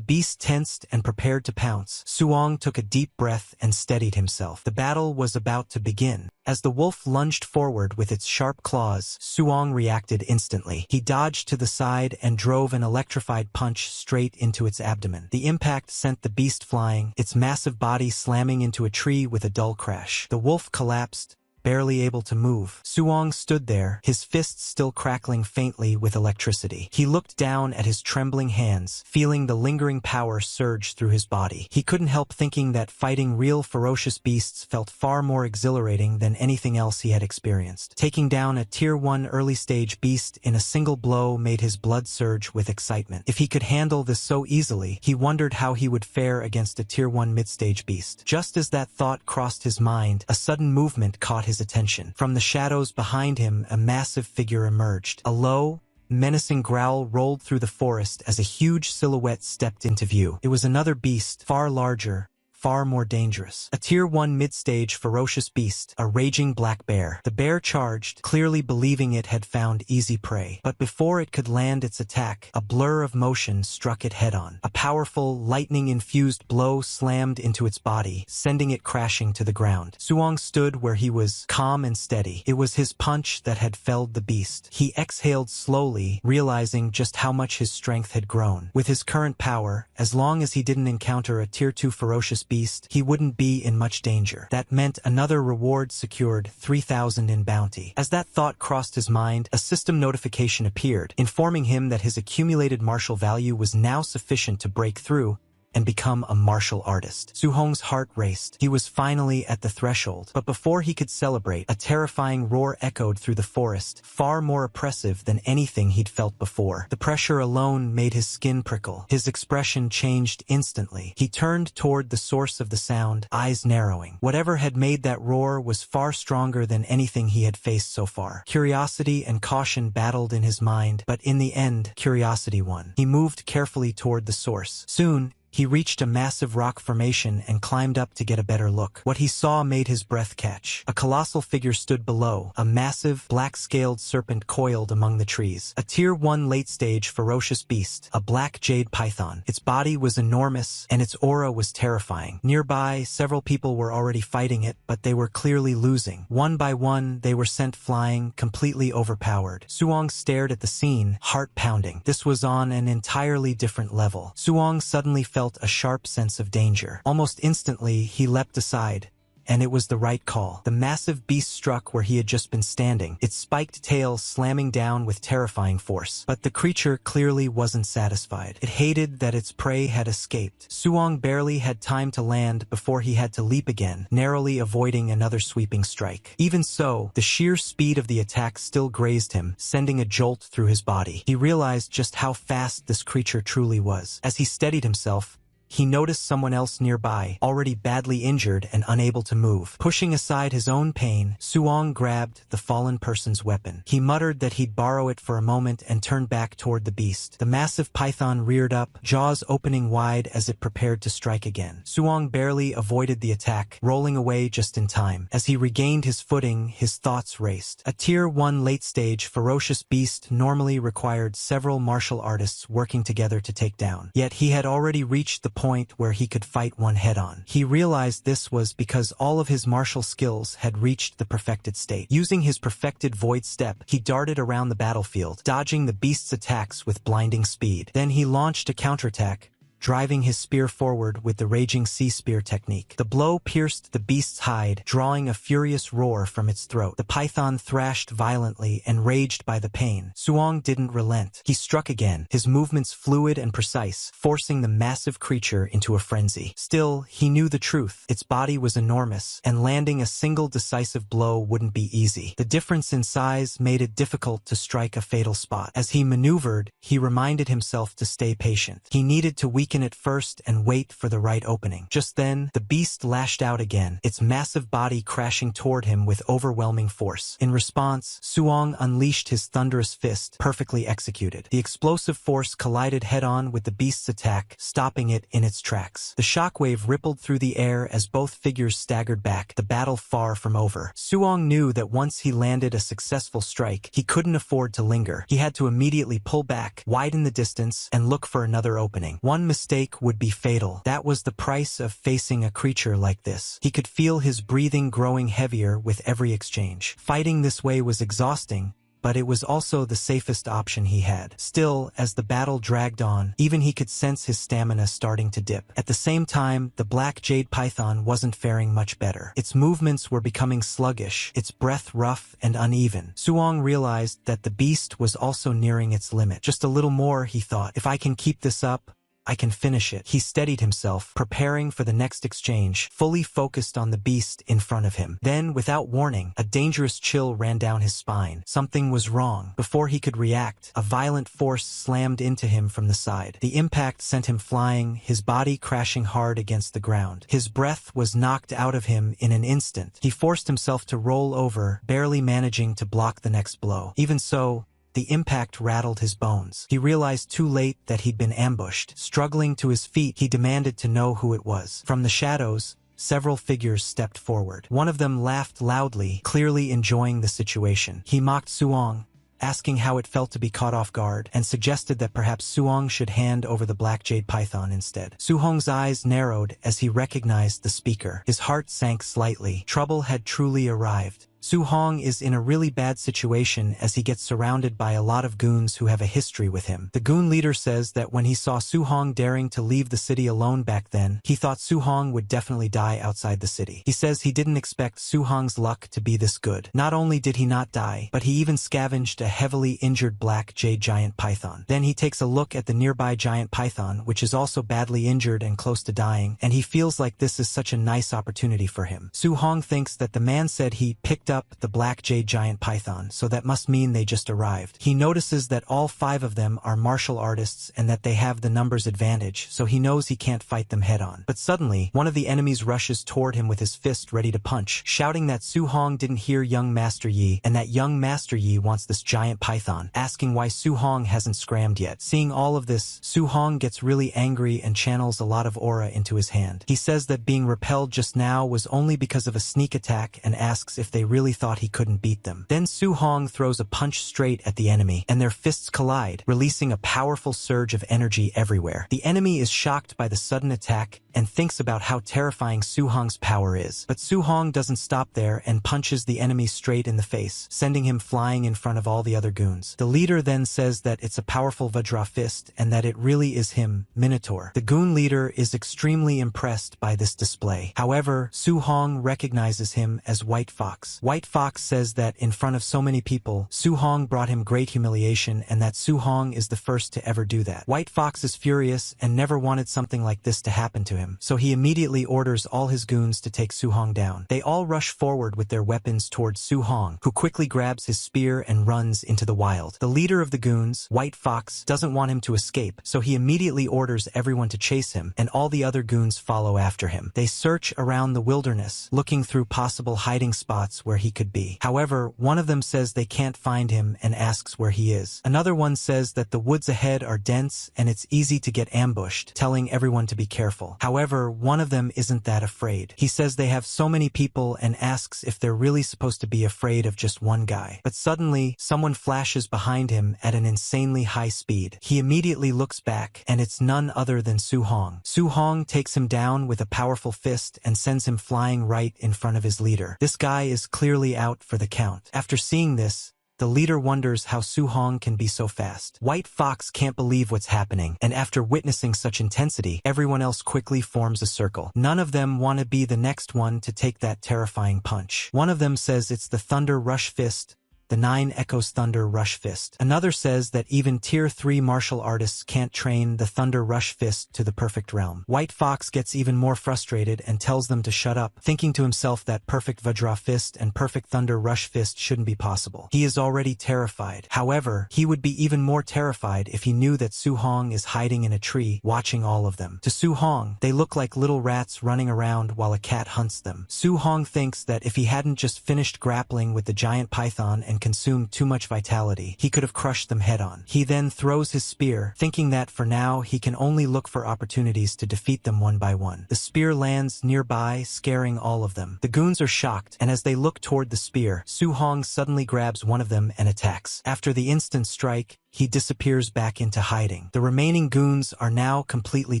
beast tensed and prepared to pounce, Suong took a deep breath and steadied himself. The battle was about to begin. As the wolf lunged forward with its sharp claws, Suong reacted instantly. He dodged to the side and drove an electrified punch straight into its abdomen. The impact sent the beast flying, its massive body slamming into a tree with a dull crash. The wolf collapsed, barely able to move. Suong stood there, his fists still crackling faintly with electricity. He looked down at his trembling hands, feeling the lingering power surge through his body. He couldn't help thinking that fighting real ferocious beasts felt far more exhilarating than anything else he had experienced. Taking down a Tier 1 early-stage beast in a single blow made his blood surge with excitement. If he could handle this so easily, he wondered how he would fare against a Tier 1 mid-stage beast. Just as that thought crossed his mind, a sudden movement caught his attention. From the shadows behind him, a massive figure emerged. A low, menacing growl rolled through the forest as a huge silhouette stepped into view. It was another beast, far larger, far more dangerous. A Tier 1 mid-stage ferocious beast, a raging black bear. The bear charged, clearly believing it had found easy prey. But before it could land its attack, a blur of motion struck it head-on. A powerful, lightning-infused blow slammed into its body, sending it crashing to the ground. Suong stood where he was, calm and steady. It was his punch that had felled the beast. He exhaled slowly, realizing just how much his strength had grown. With his current power, as long as he didn't encounter a Tier 2 ferocious beast, he wouldn't be in much danger. That meant another reward secured, 3,000 in bounty. As that thought crossed his mind, a system notification appeared, informing him that his accumulated martial value was now sufficient to break through and become a martial artist. Su Hong's heart raced. He was finally at the threshold. But before he could celebrate, a terrifying roar echoed through the forest, far more oppressive than anything he'd felt before. The pressure alone made his skin prickle. His expression changed instantly. He turned toward the source of the sound, eyes narrowing. Whatever had made that roar was far stronger than anything he had faced so far. Curiosity and caution battled in his mind, but in the end, curiosity won. He moved carefully toward the source. Soon, He reached a massive rock formation and climbed up to get a better look. What he saw made his breath catch. A colossal figure stood below, a massive, black-scaled serpent coiled among the trees. A Tier 1 late-stage ferocious beast, a black jade python. Its body was enormous, and its aura was terrifying. Nearby, several people were already fighting it, but they were clearly losing. One by one, they were sent flying, completely overpowered. Suong stared at the scene, heart pounding. This was on an entirely different level. Suong suddenly felt a sharp sense of danger. Almost instantly, he leapt aside. And it was the right call. The massive beast struck where he had just been standing, its spiked tail slamming down with terrifying force. But the creature clearly wasn't satisfied. It hated that its prey had escaped. Suong barely had time to land before he had to leap again, narrowly avoiding another sweeping strike. Even so, the sheer speed of the attack still grazed him, sending a jolt through his body. He realized just how fast this creature truly was. As he steadied himself, he noticed someone else nearby, already badly injured and unable to move. Pushing aside his own pain, Suong grabbed the fallen person's weapon. He muttered that he'd borrow it for a moment and turned back toward the beast. The massive python reared up, jaws opening wide as it prepared to strike again. Suong barely avoided the attack, rolling away just in time. As he regained his footing, his thoughts raced. A Tier 1 late-stage ferocious beast normally required several martial artists working together to take down. Yet he had already reached the point where he could fight one head-on. He realized this was because all of his martial skills had reached the perfected state. Using his perfected void step, he darted around the battlefield, dodging the beast's attacks with blinding speed. Then he launched a counterattack, driving his spear forward with the Raging Sea Spear technique. The blow pierced the beast's hide, drawing a furious roar from its throat. The python thrashed violently, enraged by the pain. Suong didn't relent. He struck again, his movements fluid and precise, forcing the massive creature into a frenzy. Still, he knew the truth. Its body was enormous, and landing a single decisive blow wouldn't be easy. The difference in size made it difficult to strike a fatal spot. As he maneuvered, he reminded himself to stay patient. He needed to weaken it first and wait for the right opening. Just then, the beast lashed out again, its massive body crashing toward him with overwhelming force. In response, Suong unleashed his thunderous fist, perfectly executed. The explosive force collided head-on with the beast's attack, stopping it in its tracks. The shockwave rippled through the air as both figures staggered back, the battle far from over. Suong knew that once he landed a successful strike, he couldn't afford to linger. He had to immediately pull back, widen the distance, and look for another opening. One mistake would be fatal. That was the price of facing a creature like this. He could feel his breathing growing heavier with every exchange. Fighting this way was exhausting, but it was also the safest option he had. Still, as the battle dragged on, even he could sense his stamina starting to dip. At the same time, the black jade python wasn't faring much better. Its movements were becoming sluggish, its breath rough and uneven. Suong realized that the beast was also nearing its limit. Just a little more, he thought. If I can keep this up, I can finish it. He steadied himself, preparing for the next exchange, fully focused on the beast in front of him. Then, without warning, a dangerous chill ran down his spine. Something was wrong. Before he could react, a violent force slammed into him from the side. The impact sent him flying, his body crashing hard against the ground. His breath was knocked out of him in an instant. He forced himself to roll over, barely managing to block the next blow. Even so, the impact rattled his bones. He realized too late that he'd been ambushed. Struggling to his feet, he demanded to know who it was. From the shadows, several figures stepped forward. One of them laughed loudly, clearly enjoying the situation. He mocked Suong, asking how it felt to be caught off guard, and suggested that perhaps Suong should hand over the black jade python instead. Suhong's eyes narrowed as he recognized the speaker. His heart sank slightly. Trouble had truly arrived. Suong is in a really bad situation as he gets surrounded by a lot of goons who have a history with him. The goon leader says that when he saw Suong daring to leave the city alone back then, he thought Suong would definitely die outside the city. He says he didn't expect Suhong's luck to be this good. Not only did he not die, but he even scavenged a heavily injured black jade giant python. Then he takes a look at the nearby giant python, which is also badly injured and close to dying, and he feels like this is such a nice opportunity for him. Suong thinks that the man said he picked picked up the black jade giant python, so that must mean they just arrived. He notices that all 5 of them are martial artists and that they have the numbers advantage, so he knows he can't fight them head-on. But suddenly, one of the enemies rushes toward him with his fist ready to punch, shouting that Su Hong didn't hear young Master Yi, and that young Master Yi wants this giant python, asking why Su Hong hasn't scrammed yet. Seeing all of this, Su Hong gets really angry and channels a lot of aura into his hand. He says that being repelled just now was only because of a sneak attack and asks if they really thought he couldn't beat them. Then Su Hong throws a punch straight at the enemy, and their fists collide, releasing a powerful surge of energy everywhere. The enemy is shocked by the sudden attack and thinks about how terrifying Su Hong's power is. But Su Hong doesn't stop there and punches the enemy straight in the face, sending him flying in front of all the other goons. The leader then says that it's a powerful Vajra fist and that it really is him, Minotaur. The goon leader is extremely impressed by this display. However, Su Hong recognizes him as White Fox. White Fox says that in front of so many people, Su Hong brought him great humiliation and that Su Hong is the first to ever do that. White Fox is furious and never wanted something like this to happen to him, so he immediately orders all his goons to take Su Hong down. They all rush forward with their weapons towards Su Hong, who quickly grabs his spear and runs into the wild. The leader of the goons, White Fox, doesn't want him to escape, so he immediately orders everyone to chase him, and all the other goons follow after him. They search around the wilderness, looking through possible hiding spots where he could be. However, one of them says they can't find him and asks where he is. Another one says that the woods ahead are dense and it's easy to get ambushed, telling everyone to be careful. However, one of them isn't that afraid. He says they have so many people and asks if they're really supposed to be afraid of just one guy. But suddenly, someone flashes behind him at an insanely high speed. He immediately looks back, and it's none other than Su Hong. Su Hong takes him down with a powerful fist and sends him flying right in front of his leader. This guy is clearly out for the count. After seeing this, the leader wonders how Su Hong can be so fast. White Fox can't believe what's happening, and after witnessing such intensity, everyone else quickly forms a circle. None of them want to be the next one to take that terrifying punch. One of them says it's the Thunder Rush Fist, the 9 Echoes Thunder Rush Fist. Another says that even Tier 3 martial artists can't train the Thunder Rush Fist to the perfect realm. White Fox gets even more frustrated and tells them to shut up, thinking to himself that perfect Vajra Fist and perfect Thunder Rush Fist shouldn't be possible. He is already terrified. However, he would be even more terrified if he knew that Su Hong is hiding in a tree, watching all of them. To Su Hong, they look like little rats running around while a cat hunts them. Su Hong thinks that if he hadn't just finished grappling with the giant python and consumed too much vitality, he could have crushed them head-on. He then throws his spear, thinking that for now he can only look for opportunities to defeat them one by one. The spear lands nearby, scaring all of them. The goons are shocked, and as they look toward the spear, Su Hong suddenly grabs one of them and attacks. After the instant strike, he disappears back into hiding. The remaining goons are now completely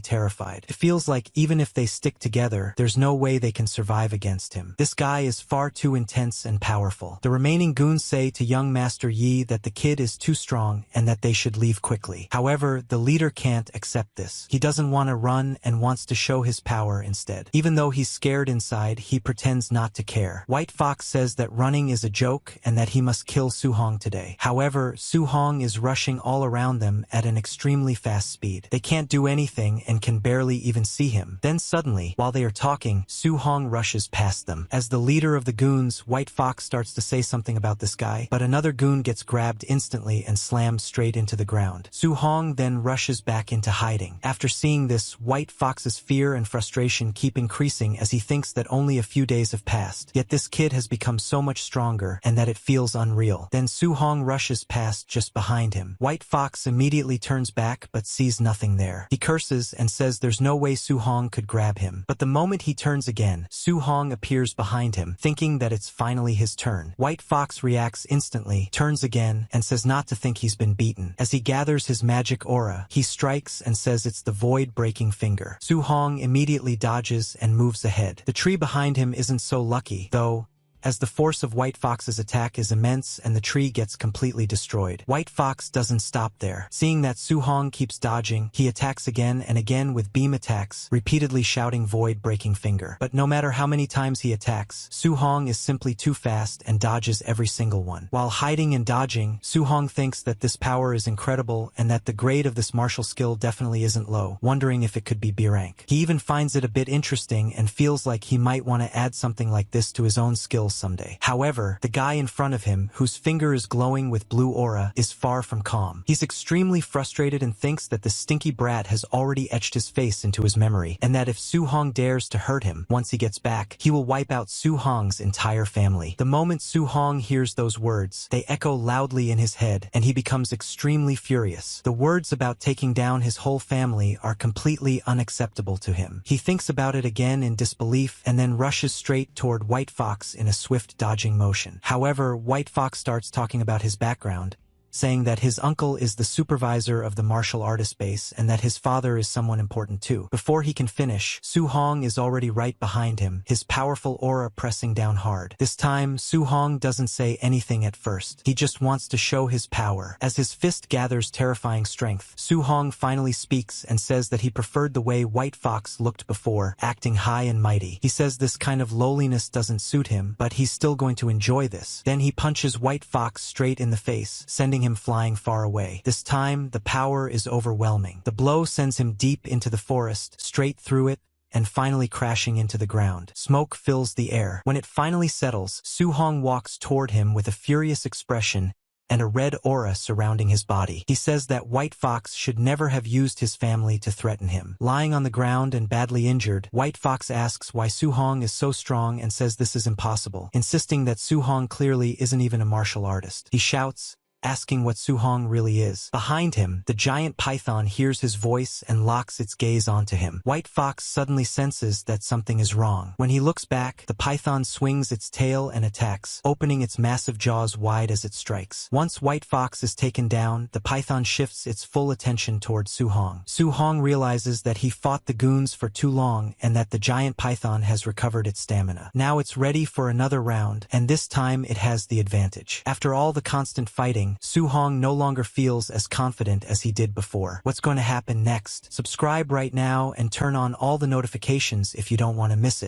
terrified. It feels like even if they stick together, there's no way they can survive against him. This guy is far too intense and powerful. The remaining goons say to young Master Yi that the kid is too strong and that they should leave quickly. However, the leader can't accept this. He doesn't want to run and wants to show his power instead. Even though he's scared inside, he pretends not to care. White Fox says that running is a joke and that he must kill Su Hong today. However, Su Hong is rushing all around them at an extremely fast speed. They can't do anything and can barely even see him. Then suddenly, while they are talking, Su Hong rushes past them. As the leader of the goons, White Fox starts to say something about this guy, but another goon gets grabbed instantly and slammed straight into the ground. Su Hong then rushes back into hiding. After seeing this, White Fox's fear and frustration keep increasing as he thinks that only a few days have passed, yet this kid has become so much stronger and that it feels unreal. Then Su Hong rushes past just behind him. White Fox immediately turns back but sees nothing there. He curses and says there's no way Su Hong could grab him. But the moment he turns again, Su Hong appears behind him, thinking that it's finally his turn. White Fox reacts instantly, turns again, and says not to think he's been beaten. As he gathers his magic aura, he strikes and says it's the void-breaking finger. Su Hong immediately dodges and moves ahead. The tree behind him isn't so lucky, though, as the force of White Fox's attack is immense and the tree gets completely destroyed. White Fox doesn't stop there. Seeing that Su Hong keeps dodging, he attacks again and again with beam attacks, repeatedly shouting void-breaking finger. But no matter how many times he attacks, Su Hong is simply too fast and dodges every single one. While hiding and dodging, Su Hong thinks that this power is incredible and that the grade of this martial skill definitely isn't low, wondering if it could be B rank. He even finds it a bit interesting and feels like he might want to add something like this to his own skill battles someday. However, the guy in front of him, whose finger is glowing with blue aura, is far from calm. He's extremely frustrated and thinks that the stinky brat has already etched his face into his memory, and that if Su Hong dares to hurt him, once he gets back, he will wipe out Su Hong's entire family. The moment Su Hong hears those words, they echo loudly in his head, and he becomes extremely furious. The words about taking down his whole family are completely unacceptable to him. He thinks about it again in disbelief, and then rushes straight toward White Fox in a swift dodging motion. However, White Fox starts talking about his background, saying that his uncle is the supervisor of the martial artist base and that his father is someone important too. Before he can finish, Su Hong is already right behind him, his powerful aura pressing down hard. This time, Su Hong doesn't say anything at first. He just wants to show his power. As his fist gathers terrifying strength, Su Hong finally speaks and says that he preferred the way White Fox looked before, acting high and mighty. He says this kind of lowliness doesn't suit him, but he's still going to enjoy this. Then he punches White Fox straight in the face, sending him flying far away. This time, the power is overwhelming. The blow sends him deep into the forest, straight through it, and finally crashing into the ground. Smoke fills the air. When it finally settles, Su Hong walks toward him with a furious expression and a red aura surrounding his body. He says that White Fox should never have used his family to threaten him. Lying on the ground and badly injured, White Fox asks why Su Hong is so strong and says this is impossible, insisting that Su Hong clearly isn't even a martial artist. He shouts, asking what Su Hong really is. Behind him, the giant python hears his voice and locks its gaze onto him. White Fox suddenly senses that something is wrong. When he looks back, the python swings its tail and attacks, opening its massive jaws wide as it strikes. Once White Fox is taken down, the python shifts its full attention toward Su Hong. Su Hong realizes that he fought the goons for too long and that the giant python has recovered its stamina. Now it's ready for another round, and this time it has the advantage. After all the constant fighting, Su Hong no longer feels as confident as he did before. What's going to happen next? Subscribe right now and turn on all the notifications if you don't want to miss it.